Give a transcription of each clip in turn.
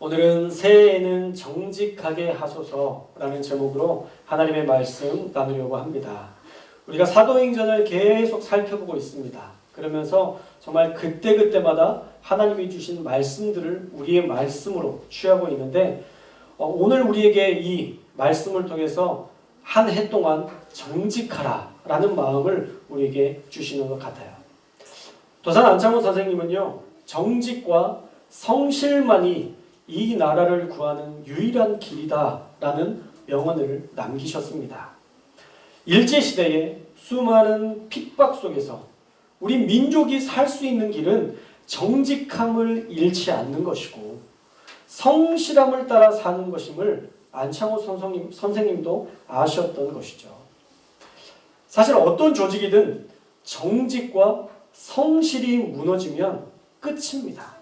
오늘은 새해에는 정직하게 하소서라는 제목으로 하나님의 말씀 나누려고 합니다. 우리가 사도행전을 계속 살펴보고 있습니다. 그러면서 정말 그때그때마다 하나님이 주신 말씀들을 우리의 말씀으로 취하고 있는데 오늘 우리에게 이 말씀을 통해서 한 해 동안 정직하라 라는 마음을 우리에게 주시는 것 같아요. 도산 안창호 선생님은요, 정직과 성실만이 이 나라를 구하는 유일한 길이다 라는 명언을 남기셨습니다. 일제시대에 수많은 핍박 속에서 우리 민족이 살 수 있는 길은 정직함을 잃지 않는 것이고 성실함을 따라 사는 것임을 안창호 선생님도 아셨던 것이죠. 사실 어떤 조직이든 정직과 성실이 무너지면 끝입니다.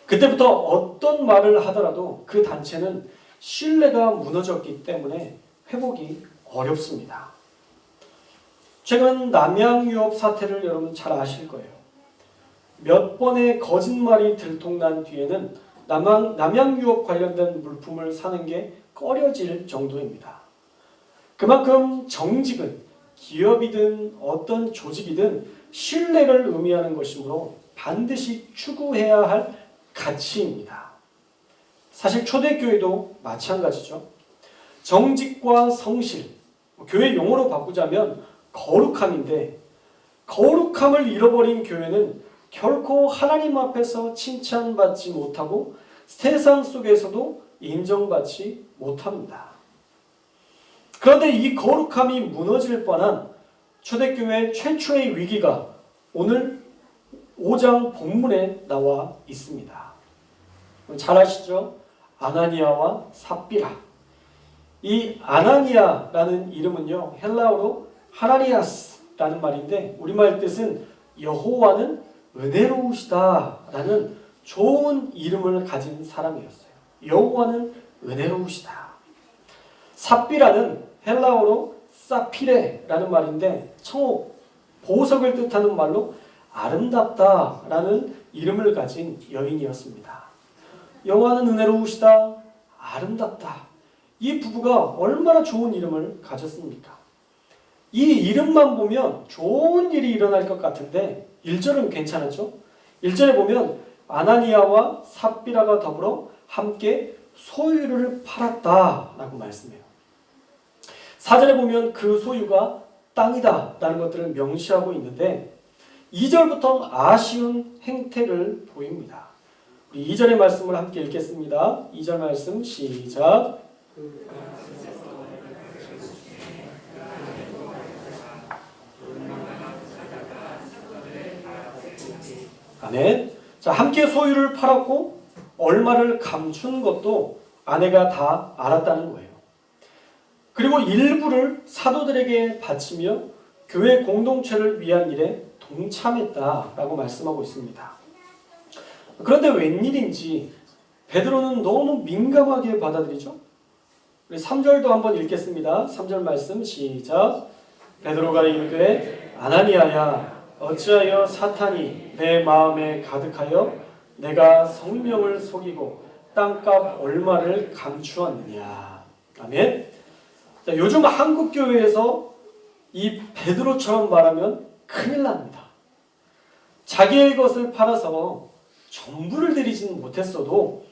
그때부터 어떤 말을 하더라도 그 단체는 신뢰가 무너졌기 때문에 회복이 어렵습니다. 최근 남양유업 사태를 여러분 잘 아실 거예요. 몇 번의 거짓말이 들통난 뒤에는 남양유업 관련된 물품을 사는 게 꺼려질 정도입니다. 그만큼 정직은 기업이든 어떤 조직이든 신뢰를 의미하는 것이므로 반드시 추구해야 할 가치입니다. 사실 초대교회도 마찬가지죠. 정직과 성실, 교회 용어로 바꾸자면 거룩함인데 거룩함을 잃어버린 교회는 결코 하나님 앞에서 칭찬받지 못하고 세상 속에서도 인정받지 못합니다. 그런데 이 거룩함이 무너질 뻔한 초대교회 최초의 위기가 오늘 5장 본문에 나와 있습니다. 잘 아시죠? 아나니아와 삽비라. 이 아나니아라는 이름은요, 헬라어로 하나니아스라는 말인데 우리말 뜻은 여호와는 은혜로우시다라는 좋은 이름을 가진 사람이었어요. 여호와는 은혜로우시다. 삽비라는 헬라어로 사피레라는 말인데 청옥, 보석을 뜻하는 말로 아름답다라는 이름을 가진 여인이었습니다. 여호와는 은혜로우시다, 아름답다. 이 부부가 얼마나 좋은 이름을 가졌습니까? 이 이름만 보면 좋은 일이 일어날 것 같은데 1절은 괜찮았죠? 1절에 보면 아나니아와 삽비라가 더불어 함께 소유를 팔았다라고 말씀해요. 4절에 보면 그 소유가 땅이다 라는 것들을 명시하고 있는데 2절부터 아쉬운 행태를 보입니다. 우리 2절의 말씀을 함께 읽겠습니다. 2절 말씀 시작. 아멘. 자, 함께 소유를 팔았고 얼마를 감춘 것도 아내가 다 알았다는 거예요. 그리고 일부를 사도들에게 바치며 교회 공동체를 위한 일에 동참했다라고 말씀하고 있습니다. 그런데 웬일인지 베드로는 너무 민감하게 받아들이죠. 우리 3절도 한번 읽겠습니다. 3절 말씀 시작. 베드로가 이르되 아나니아야 어찌하여 사탄이 내 마음에 가득하여 내가 성령을 속이고 땅값 얼마를 감추었느냐. 아멘. 자, 요즘 한국 교회에서 이 베드로처럼 말하면 큰일 납니다. 자기의 것을 팔아서 전부를 드리지는 못했어도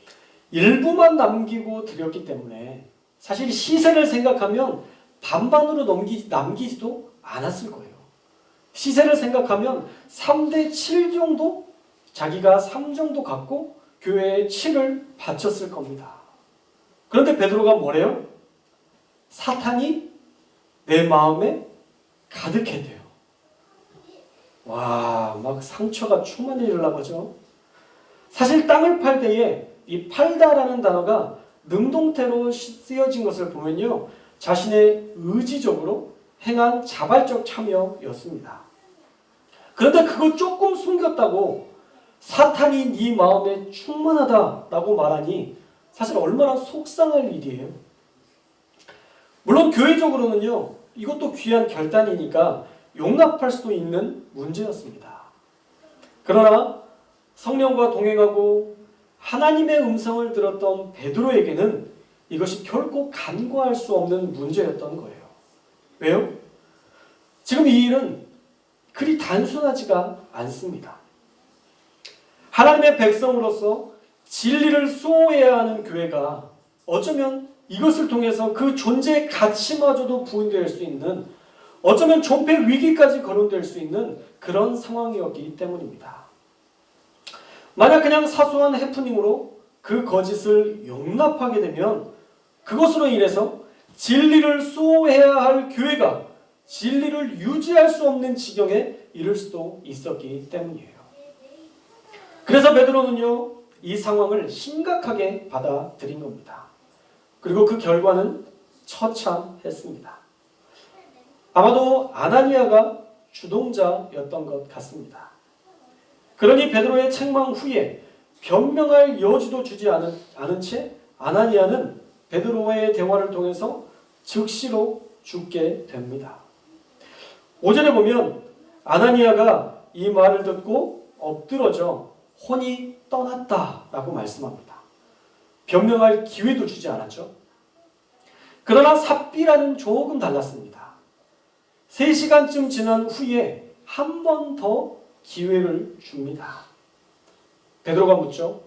일부만 남기고 드렸기 때문에 사실 시세를 생각하면 반반으로 남기지도 않았을 거예요. 시세를 생각하면 3대 7 정도? 자기가 3 정도 갖고 교회에 7을 바쳤을 겁니다. 그런데 베드로가 뭐래요? 사탄이 내 마음에 가득했대요. 와, 막 상처가 충만해지려고 하죠. 사실 땅을 팔 때에 이 팔다라는 단어가 능동태로 쓰여진 것을 보면요, 자신의 의지적으로 행한 자발적 참여였습니다. 그런데 그거 조금 숨겼다고 사탄이 네 마음에 충만하다라고 말하니 사실 얼마나 속상할 일이에요. 물론 교회적으로는요, 이것도 귀한 결단이니까 용납할 수도 있는 문제였습니다. 그러나 성령과 동행하고 하나님의 음성을 들었던 베드로에게는 이것이 결코 간과할 수 없는 문제였던 거예요. 왜요? 지금 이 일은 그리 단순하지가 않습니다. 하나님의 백성으로서 진리를 수호해야 하는 교회가 어쩌면 이것을 통해서 그 존재의 가치마저도 부인될 수 있는, 어쩌면 존폐 위기까지 거론될 수 있는 그런 상황이었기 때문입니다. 만약 그냥 사소한 해프닝으로 그 거짓을 용납하게 되면 그것으로 인해서 진리를 수호해야 할 교회가 진리를 유지할 수 없는 지경에 이를 수도 있었기 때문이에요. 그래서 베드로는요, 이 상황을 심각하게 받아들인 겁니다. 그리고 그 결과는 처참했습니다. 아마도 아나니아가 주동자였던 것 같습니다. 그러니 베드로의 책망 후에 변명할 여지도 주지 않은 채 아나니아는 베드로와의 대화를 통해서 즉시로 죽게 됩니다. 5절에 보면 아나니아가 이 말을 듣고 엎드러져 혼이 떠났다라고 말씀합니다. 변명할 기회도 주지 않았죠. 그러나 삽비라는 조금 달랐습니다. 3시간쯤 지난 후에 한 번 더 기회를 줍니다. 베드로가 묻죠.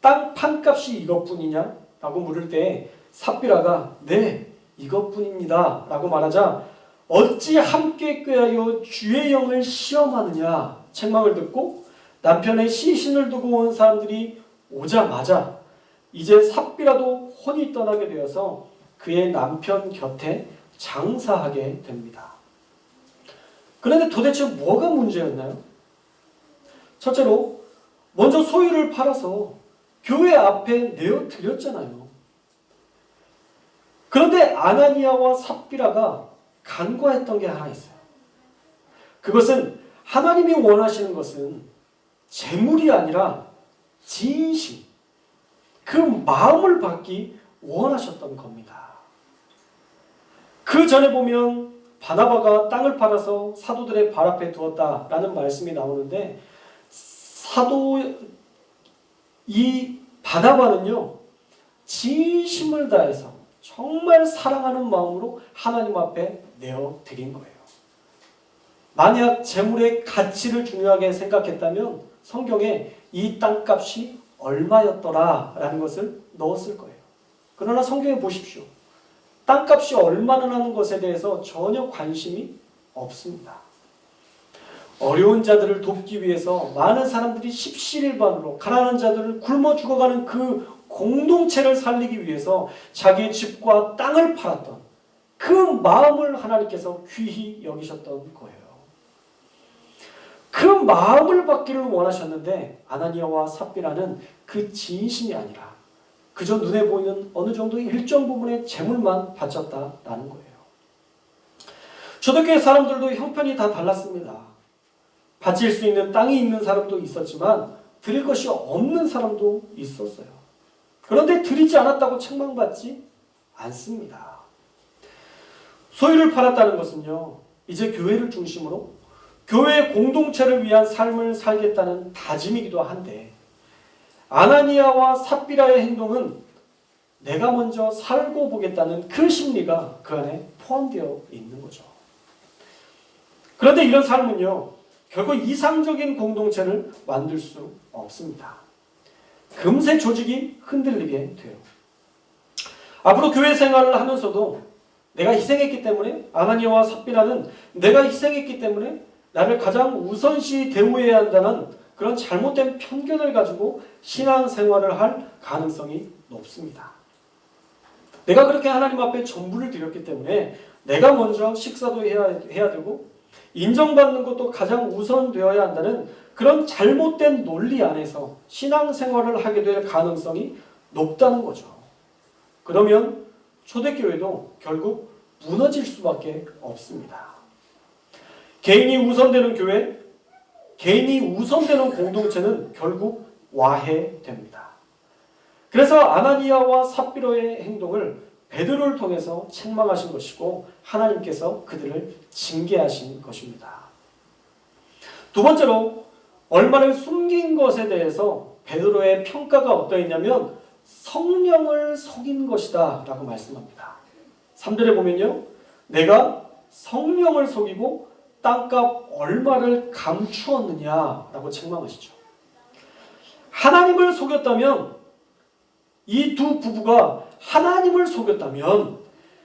땅 판값이 이것뿐이냐? 라고 물을 때 삽비라가 네, 이것뿐입니다. 라고 말하자 어찌 함께 꾀하여 주의 영을 시험하느냐? 책망을 듣고 남편의 시신을 두고 온 사람들이 오자마자 이제 삽비라도 혼이 떠나게 되어서 그의 남편 곁에 장사하게 됩니다. 그런데 도대체 뭐가 문제였나요? 첫째로 먼저 소유를 팔아서 교회 앞에 내어드렸잖아요. 그런데 아나니아와 삽비라가 간과했던 게 하나 있어요. 그것은 하나님이 원하시는 것은 재물이 아니라 진심, 그 마음을 받기 원하셨던 겁니다. 그 전에 보면 바나바가 땅을 팔아서 사도들의 발 앞에 두었다라는 말씀이 나오는데 이 바나바는요, 진심을 다해서 정말 사랑하는 마음으로 하나님 앞에 내어드린 거예요. 만약 재물의 가치를 중요하게 생각했다면 성경에 이 땅값이 얼마였더라 라는 것을 넣었을 거예요. 그러나 성경에 보십시오. 땅값이 얼마나 것에 대해서 전혀 관심이 없습니다. 어려운 자들을 돕기 위해서 많은 사람들이 십시일반으로 가난한 자들을 굶어 죽어가는 그 공동체를 살리기 위해서 자기의 집과 땅을 팔았던 그 마음을 하나님께서 귀히 여기셨던 거예요. 그 마음을 받기를 원하셨는데 아나니아와 삽비라는 그 진심이 아니라 그저 눈에 보이는 어느 정도 일정 부분의 재물만 바쳤다라는 거예요. 초대교회 사람들도 형편이 다 달랐습니다. 바칠 수 있는 땅이 있는 사람도 있었지만 드릴 것이 없는 사람도 있었어요. 그런데 드리지 않았다고 책망받지 않습니다. 소유를 팔았다는 것은요, 이제 교회를 중심으로 교회 공동체를 위한 삶을 살겠다는 다짐이기도 한데 아나니아와 삽비라의 행동은 내가 먼저 살고 보겠다는 그 심리가 그 안에 포함되어 있는 거죠. 그런데 이런 삶은요, 결국 이상적인 공동체를 만들 수 없습니다. 금세 조직이 흔들리게 돼요. 앞으로 교회 생활을 하면서도 내가 희생했기 때문에, 아나니아와 삽비라는 내가 희생했기 때문에 나를 가장 우선시 대우해야 한다는 그런 잘못된 편견을 가지고 신앙생활을 할 가능성이 높습니다. 내가 그렇게 하나님 앞에 전부를 드렸기 때문에 내가 먼저 식사도 해야 되고 인정받는 것도 가장 우선되어야 한다는 그런 잘못된 논리 안에서 신앙생활을 하게 될 가능성이 높다는 거죠. 그러면 초대교회도 결국 무너질 수밖에 없습니다. 개인이 우선되는 교회, 개인이 우선되는 공동체는 결국 와해됩니다. 그래서 아나니아와 삽비로의 행동을 베드로를 통해서 책망하신 것이고 하나님께서 그들을 징계하신 것입니다. 두 번째로 얼마를 숨긴 것에 대해서 베드로의 평가가 어떠했냐면 성령을 속인 것이다 라고 말씀합니다. 3절에 보면요, 내가 성령을 속이고 땅값 얼마를 감추었느냐 라고 책망하시죠. 하나님을 속였다면, 이 두 부부가 하나님을 속였다면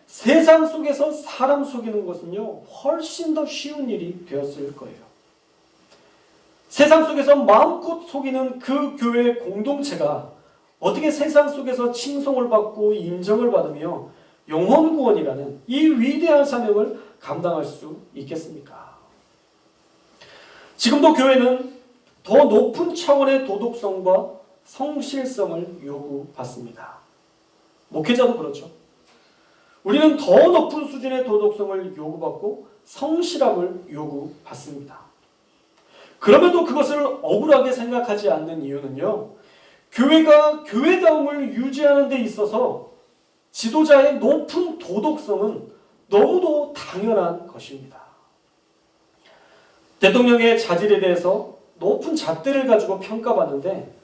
세상 속에서 사람 속이는 것은요 훨씬 더 쉬운 일이 되었을 거예요. 세상 속에서 마음껏 속이는 그 교회 공동체가 어떻게 세상 속에서 칭송을 받고 인정을 받으며 영혼 구원이라는 이 위대한 사명을 감당할 수 있겠습니까? 지금도 교회는 더 높은 차원의 도덕성과 성실성을 요구받습니다. 목회자도 그렇죠. 우리는 더 높은 수준의 도덕성을 요구받고 성실함을 요구받습니다. 그럼에도 그것을 억울하게 생각하지 않는 이유는요, 교회가 교회다움을 유지하는 데 있어서 지도자의 높은 도덕성은 너무도 당연한 것입니다. 대통령의 자질에 대해서 높은 잣대를 가지고 평가받는데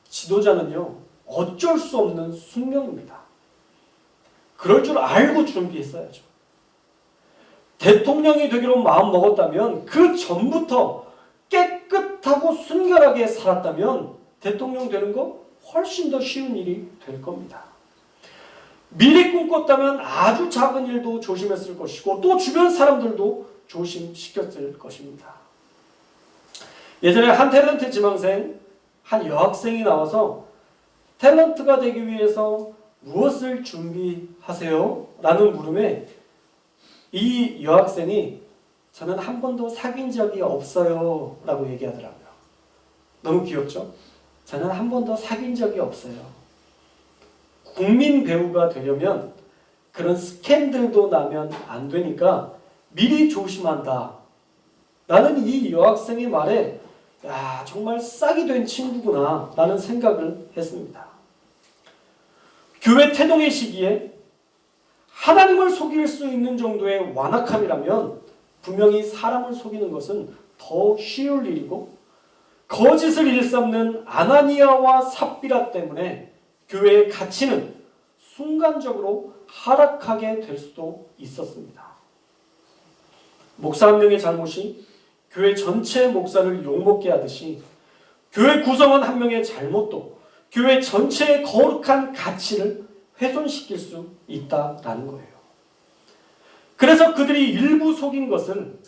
지도자는요 어쩔 수 없는 숙명입니다. 그럴 줄 알고 준비했어야죠. 대통령이 되기로 마음먹었다면 그 전부터 깨끗하고 순결하게 살았다면 대통령 되는 거 훨씬 더 쉬운 일이 될 겁니다. 미리 꿈꿨다면 아주 작은 일도 조심했을 것이고 또 주변 사람들도 조심시켰을 것입니다. 예전에 한 탤런트 지망생, 한 여학생이 나와서 탤런트가 되기 위해서 무엇을 준비하세요? 라는 물음에 이 여학생이 저는 한 번도 사귄 적이 없어요 라고 얘기하더라고요. 너무 귀엽죠? 저는 한 번도 사귄 적이 없어요. 국민 배우가 되려면 그런 스캔들도 나면 안 되니까 미리 조심한다 라는 이 여학생의 말에 야, 정말 싹이 된 친구구나 라는 생각을 했습니다. 교회 태동의 시기에 하나님을 속일 수 있는 정도의 완악함이라면 분명히 사람을 속이는 것은 더 쉬울 일이고, 거짓을 일삼는 아나니아와 삽비라 때문에 교회의 가치는 순간적으로 하락하게 될 수도 있었습니다. 목사 한 명의 잘못이 교회 전체 목사를 욕먹게 하듯이 교회 구성원 한 명의 잘못도 교회 전체의 거룩한 가치를 훼손시킬 수 있다라는 거예요. 그래서 그들이 일부 속인 것을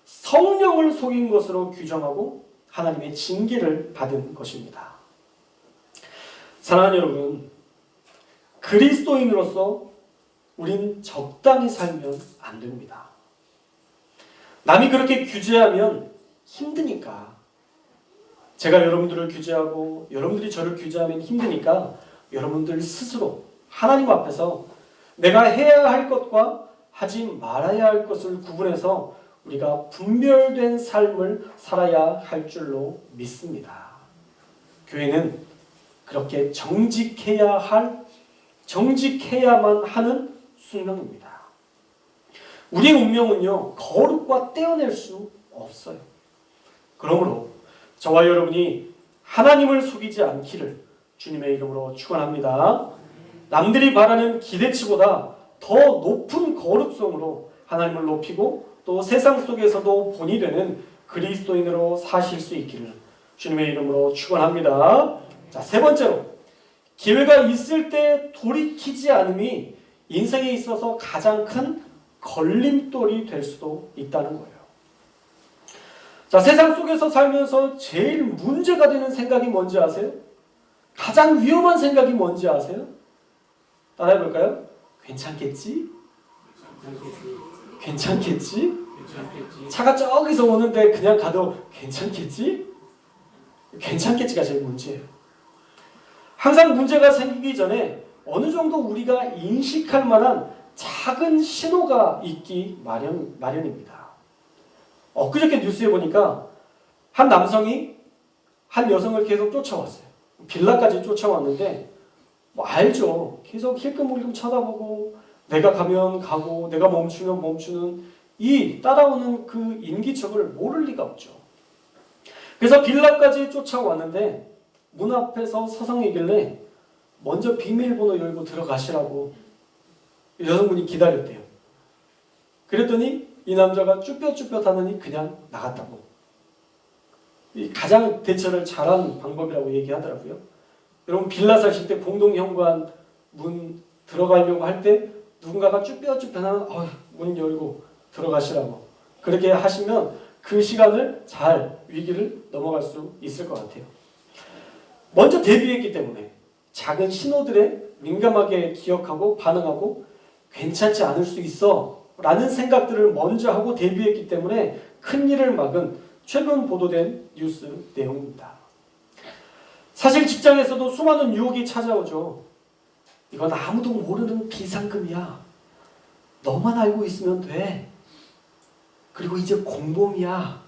성령을 속인 것으로 규정하고 하나님의 징계를 받은 것입니다. 사랑하는 여러분, 그리스도인으로서 우린 적당히 살면 안 됩니다. 남이 그렇게 규제하면 힘드니까, 제가 여러분들을 규제하고 여러분들이 저를 규제하면 힘드니까 여러분들 스스로 하나님 앞에서 내가 해야 할 것과 하지 말아야 할 것을 구분해서 우리가 분별된 삶을 살아야 할 줄로 믿습니다. 교회는 그렇게 정직해야만 하는 숙명입니다. 우리의 운명은요 거룩과 떼어낼 수 없어요. 그러므로 저와 여러분이 하나님을 속이지 않기를 주님의 이름으로 축원합니다. 남들이 바라는 기대치보다 더 높은 거룩성으로 하나님을 높이고 또 세상 속에서도 본이 되는 그리스도인으로 사실 수 있기를 주님의 이름으로 축원합니다. 자, 세 번째로, 기회가 있을 때 돌이키지 않음이 인생에 있어서 가장 큰 걸림돌이 될 수도 있다는 거예요. 자, 세상 속에서 살면서 제일 문제가 되는 생각이 뭔지 아세요? 가장 위험한 생각이 뭔지 아세요? 따라해 볼까요? 괜찮겠지? 괜찮겠지? 차가 저기서 오는데 그냥 가도 괜찮겠지? 괜찮겠지가 제일 문제예요. 항상 문제가 생기기 전에 어느 정도 우리가 인식할 만한 작은 신호가 있기 마련입니다. 엊그저께 뉴스에 보니까 한 남성이 한 여성을 계속 쫓아왔어요. 빌라까지 쫓아왔는데 뭐 알죠. 계속 힐끔힐끔 쳐다보고 내가 가면 가고 내가 멈추면 멈추는 이 따라오는 그 인기척을 모를 리가 없죠. 그래서 빌라까지 쫓아왔는데 문 앞에서 서성이길래 먼저 비밀번호 열고 들어가시라고 여성분이 기다렸대요. 그랬더니 이 남자가 쭈뼛쭈뼛 하더니 그냥 나갔다고. 가장 대처를 잘한 방법이라고 얘기하더라고요. 여러분 빌라 사실 때 공동현관 문 들어가려고 할 때 누군가가 쭈뼛쭈뼛 하면 문 열고 들어가시라고 그렇게 하시면 그 시간을 잘 위기를 넘어갈 수 있을 것 같아요. 먼저 대비했기 때문에 작은 신호들에 민감하게 기억하고 반응하고 괜찮지 않을 수 있어 라는 생각들을 먼저 하고 대비했기 때문에 큰일을 막은 최근 보도된 뉴스 내용입니다. 사실 직장에서도 수많은 유혹이 찾아오죠. 이건 아무도 모르는 비상금이야. 너만 알고 있으면 돼. 그리고 이제 공범이야.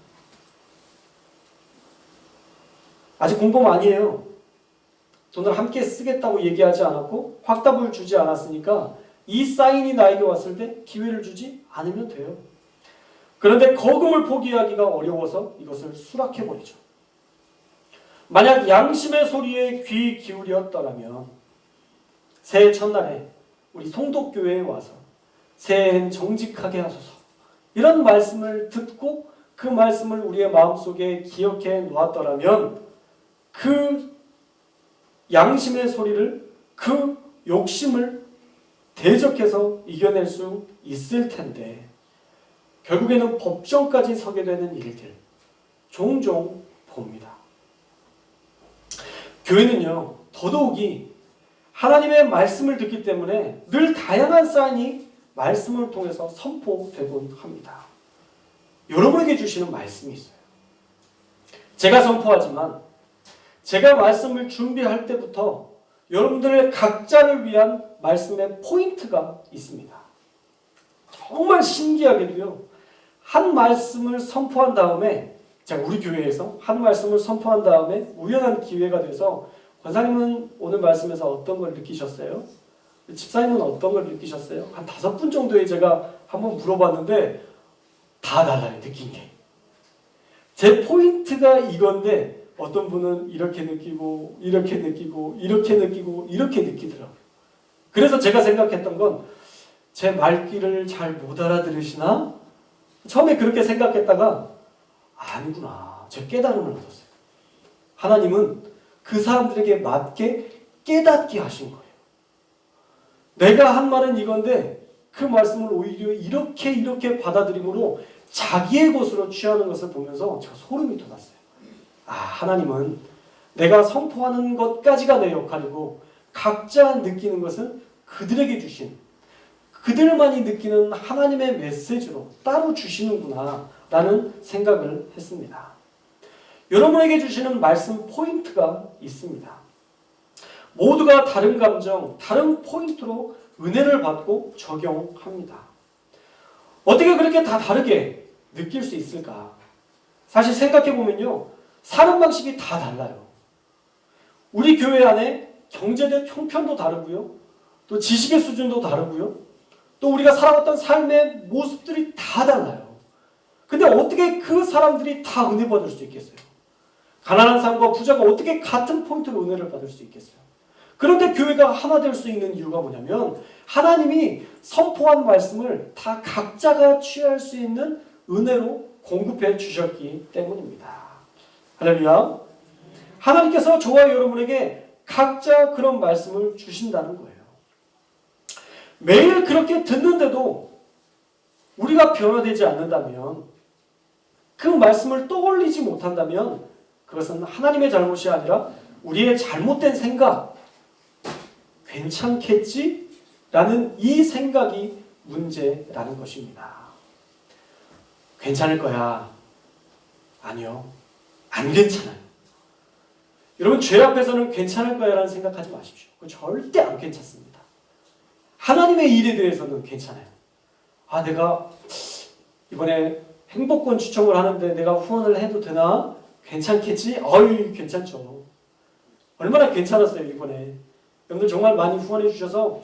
아직 공범 아니에요. 돈을 함께 쓰겠다고 얘기하지 않았고 확답을 주지 않았으니까 이 사인이 나에게 왔을 때 기회를 주지 않으면 돼요. 그런데 거금을 포기하기가 어려워서 이것을 수락해버리죠. 만약 양심의 소리에 귀 기울였더라면 새해 첫날에 우리 송독교회에 와서 새해엔 정직하게 하소서 이런 말씀을 듣고 그 말씀을 우리의 마음속에 기억해 놓았더라면 그 양심의 소리를 그 욕심을 대적해서 이겨낼 수 있을 텐데 결국에는 법정까지 서게 되는 일들 종종 봅니다. 교회는요 더더욱이 하나님의 말씀을 듣기 때문에 늘 다양한 사인이 말씀을 통해서 선포되곤 합니다. 여러분에게 주시는 말씀이 있어요. 제가 선포하지만 제가 말씀을 준비할 때부터 여러분들의 각자를 위한 말씀의 포인트가 있습니다. 정말 신기하게도요. 한 말씀을 선포한 다음에 우리 교회에서 한 말씀을 선포한 다음에 우연한 기회가 돼서 권사님은 오늘 말씀에서 어떤 걸 느끼셨어요? 집사님은 어떤 걸 느끼셨어요? 한 5분 정도에 제가 한번 물어봤는데 다 달라요. 느낀 게. 제 포인트가 이건데 어떤 분은 이렇게 느끼고 이렇게 느끼고 이렇게 느끼고 이렇게 느끼더라고요. 그래서 제가 생각했던 건 제 말귀를 잘 못 알아들으시나? 처음에 그렇게 생각했다가 아니구나. 제 깨달음을 얻었어요. 하나님은 그 사람들에게 맞게 깨닫게 하신 거예요. 내가 한 말은 이건데 그 말씀을 오히려 이렇게 받아들임으로 자기의 것으로 취하는 것을 보면서 제가 소름이 돋았어요. 하나님은 내가 선포하는 것까지가 내 역할이고 각자 느끼는 것은 그들에게 주신 그들만이 느끼는 하나님의 메시지로 따로 주시는구나 라는 생각을 했습니다. 여러분에게 주시는 말씀 포인트가 있습니다. 모두가 다른 감정, 다른 포인트로 은혜를 받고 적용합니다. 어떻게 그렇게 다 다르게 느낄 수 있을까? 사실 생각해보면요. 사는 방식이 다 달라요. 우리 교회 안에 경제적 형편도 다르고요. 또 지식의 수준도 다르고요. 또 우리가 살아왔던 삶의 모습들이 다 달라요. 근데 어떻게 그 사람들이 다 은혜 받을 수 있겠어요? 가난한 사람과 부자가 어떻게 같은 포인트로 은혜를 받을 수 있겠어요? 그런데 교회가 하나 될 수 있는 이유가 뭐냐면 하나님이 선포한 말씀을 다 각자가 취할 수 있는 은혜로 공급해 주셨기 때문입니다. 할렐루야. 하나님께서 저와 여러분에게 각자 그런 말씀을 주신다는 거예요. 매일 그렇게 듣는데도 우리가 변화되지 않는다면 그 말씀을 떠올리지 못한다면 그것은 하나님의 잘못이 아니라 우리의 잘못된 생각 괜찮겠지? 라는 이 생각이 문제라는 것입니다. 괜찮을 거야. 아니요. 안 괜찮아요. 여러분 죄 앞에서는 괜찮을 거야 라는 생각하지 마십시오. 그건 절대 안 괜찮습니다. 하나님의 일에 대해서는 괜찮아요. 내가 이번에 행복권 추첨을 하는데 내가 후원을 해도 되나? 괜찮겠지? 괜찮죠. 얼마나 괜찮았어요 이번에. 여러분들 정말 많이 후원해 주셔서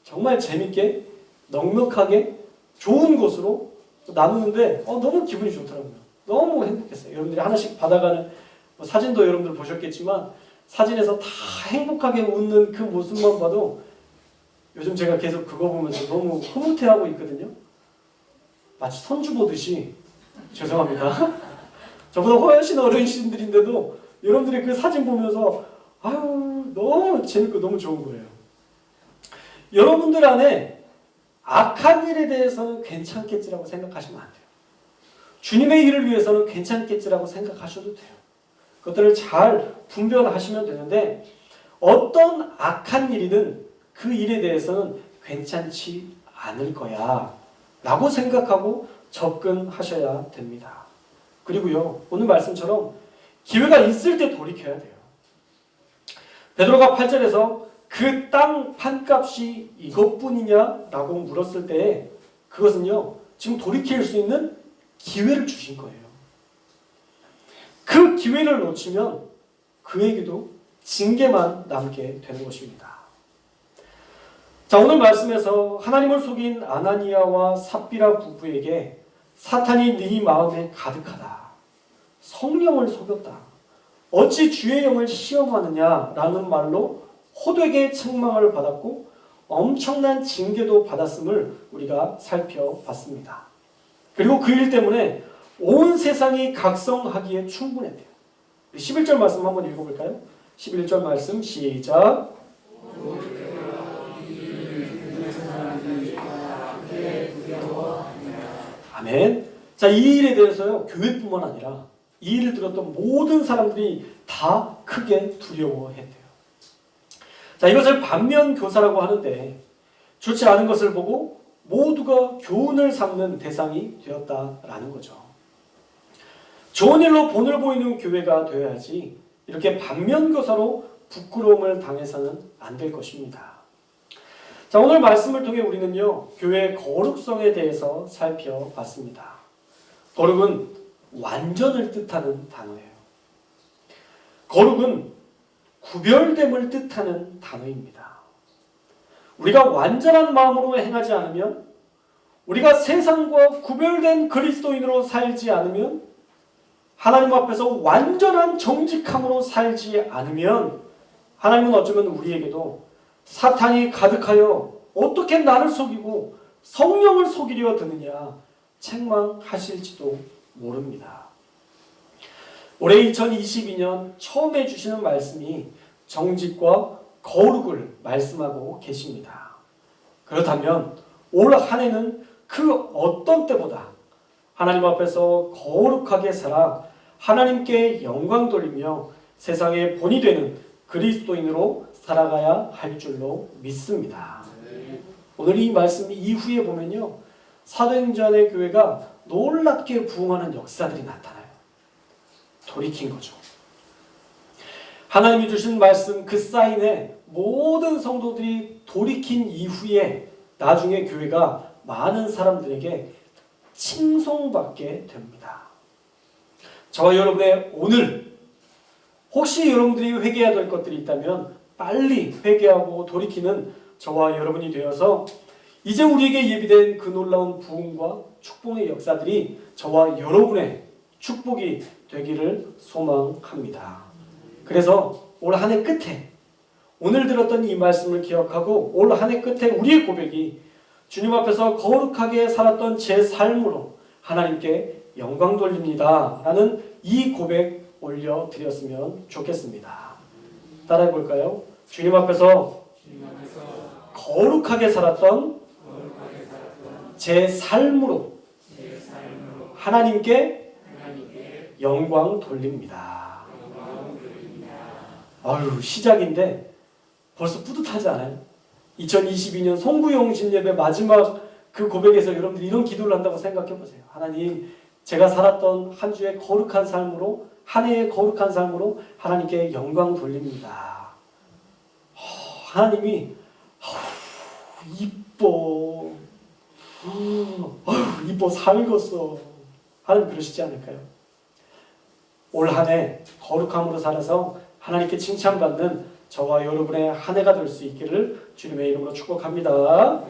정말 재밌게 넉넉하게 좋은 곳으로 나누는데 너무 기분이 좋더라고요. 너무 행복했어요. 여러분들이 하나씩 받아가는 사진도 여러분들 보셨겠지만 사진에서 다 행복하게 웃는 그 모습만 봐도 요즘 제가 계속 그거 보면서 너무 흐뭇해하고 있거든요. 마치 손주 보듯이. 죄송합니다. 저보다 훨씬 어르신들인데도 여러분들이 그 사진 보면서 아유 너무 재밌고 너무 좋은 거예요. 여러분들 안에 악한 일에 대해서는 괜찮겠지라고 생각하시면 안 돼요. 주님의 일을 위해서는 괜찮겠지라고 생각하셔도 돼요. 그것들을 잘 분별하시면 되는데 어떤 악한 일이든 그 일에 대해서는 괜찮지 않을 거야 라고 생각하고 접근하셔야 됩니다. 그리고요, 오늘 말씀처럼 기회가 있을 때 돌이켜야 돼요. 베드로가 8절에서 그 땅 판값이 이것뿐이냐? 라고 물었을 때 그것은요, 지금 돌이킬 수 있는 기회를 주신 거예요. 그 기회를 놓치면 그에게도 징계만 남게 되는 것입니다. 자, 오늘 말씀에서 하나님을 속인 아나니아와 삽비라 부부에게 사탄이 네 마음에 가득하다. 성령을 속였다. 어찌 주의 영을 시험하느냐? 라는 말로 호되게 책망을 받았고 엄청난 징계도 받았음을 우리가 살펴봤습니다. 그리고 그 일 때문에 온 세상이 각성하기에 충분했대요. 11절 말씀 한번 읽어볼까요? 11절 말씀 시작. 아멘. 자, 이 일에 대해서요, 교회뿐만 아니라 이 일을 들었던 모든 사람들이 다 크게 두려워했대요. 자, 이것을 반면교사라고 하는데 좋지 않은 것을 보고 모두가 교훈을 삼는 대상이 되었다라는 거죠. 좋은 일로 본을 보이는 교회가 되어야지 이렇게 반면교사로 부끄러움을 당해서는 안 될 것입니다. 자, 오늘 말씀을 통해 우리는요, 교회의 거룩성에 대해서 살펴봤습니다. 거룩은 완전을 뜻하는 단어예요. 거룩은 구별됨을 뜻하는 단어입니다. 우리가 완전한 마음으로 행하지 않으면, 우리가 세상과 구별된 그리스도인으로 살지 않으면, 하나님 앞에서 완전한 정직함으로 살지 않으면 하나님은 어쩌면 우리에게도 사탄이 가득하여 어떻게 나를 속이고 성령을 속이려 드느냐 책망하실지도 모릅니다. 올해 2022년 처음 해주시는 말씀이 정직과 거룩을 말씀하고 계십니다. 그렇다면 올 한 해는 그 어떤 때보다 하나님 앞에서 거룩하게 살아 하나님께 영광 돌리며 세상의 본이 되는 그리스도인으로 살아가야 할 줄로 믿습니다. 오늘 이 말씀 이후에 보면요, 사도행전의 교회가 놀랍게 부흥하는 역사들이 나타나요. 돌이킨 거죠. 하나님이 주신 말씀 그 사인에 모든 성도들이 돌이킨 이후에 나중에 교회가 많은 사람들에게 칭송받게 됩니다. 저와 여러분의 오늘, 혹시 여러분들이 회개해야 될 것들이 있다면 빨리 회개하고 돌이키는 저와 여러분이 되어서 이제 우리에게 예비된 그 놀라운 부흥과 축복의 역사들이 저와 여러분의 축복이 되기를 소망합니다. 그래서 올 한 해 끝에 오늘 들었던 이 말씀을 기억하고 올 한 해 끝에 우리의 고백이 주님 앞에서 거룩하게 살았던 제 삶으로 하나님께 영광 돌립니다 라는 이 고백 올려드렸으면 좋겠습니다. 따라해 볼까요? 주님 앞에서 거룩하게 살았던 제 삶으로 하나님께 영광 돌립니다. 아유, 시작인데 벌써 뿌듯하지 않아요? 2022년 송구영신 예배 마지막 그 고백에서 여러분들이 이런 기도를 한다고 생각해 보세요. 하나님, 제가 살았던 한 주의 거룩한 삶으로, 한 해의 거룩한 삶으로 하나님께 영광 돌립니다. 하나님이 이뻐, 이뻐 살겄어, 하나님 그러시지 않을까요? 올 한 해 거룩함으로 살아서 하나님께 칭찬받는 저와 여러분의 한 해가 될 수 있기를 주님의 이름으로 축복합니다.